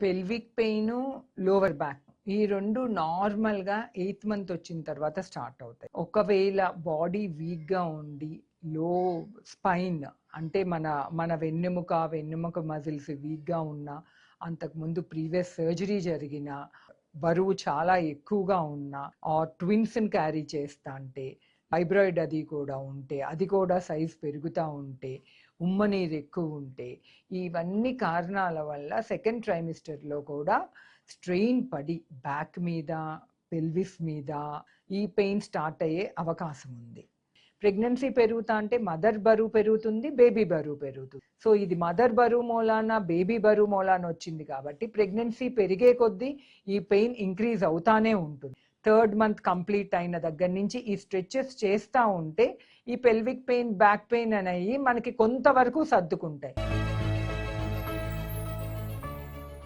Pelvic pain, lower back ఈ రెండు నార్మల్గా 8th మంత్ వచ్చిన తర్వాత స్టార్ట్ అవుతాయి. ఒకవేళ బాడీ వీక్గా ఉండి లో స్పైన్ అంటే మన వెన్నెముక మజిల్స్ వీక్గా ఉన్నా, అంతకుముందు ప్రీవియస్ సర్జరీ జరిగిన, బరువు చాలా ఎక్కువగా ఉన్నా, ట్విన్స్ని క్యారీ చేస్తా అంటే, ఫైబ్రాయిడ్ అది కూడా ఉంటే, అది కూడా సైజ్ పెరుగుతూ ఉంటే, ఉమ్మనీరు ఎక్కువ ఉంటే, ఇవన్నీ కారణాల వల్ల సెకండ్ ట్రైమిస్టర్లో కూడా స్ట్రెయిన్ పడి బ్యాక్ మీద, పెల్విస్ మీద ఈ పెయిన్ స్టార్ట్ అయ్యే అవకాశం ఉంది. ప్రెగ్నెన్సీ పెరుగుతా అంటే మదర్ బరువు పెరుగుతుంది, బేబీ బరువు పెరుగుతుంది. సో ఇది మదర్ బరువు మూలాన, బేబీ బరువు మూలాన వచ్చింది కాబట్టి ప్రెగ్నెన్సీ పెరిగే కొద్దీ ఈ పెయిన్ ఇంక్రీజ్ అవుతానే ఉంటుంది. 3rd మంత్ కంప్లీట్ అయిన దగ్గర నుంచి ఈ స్ట్రెచెస్ చేస్తూ ఉంటే ఈ పెల్విక్ పెయిన్, బ్యాక్ పెయిన్ అనేవి మనకి కొంతవరకు సర్దుకుంటాయి.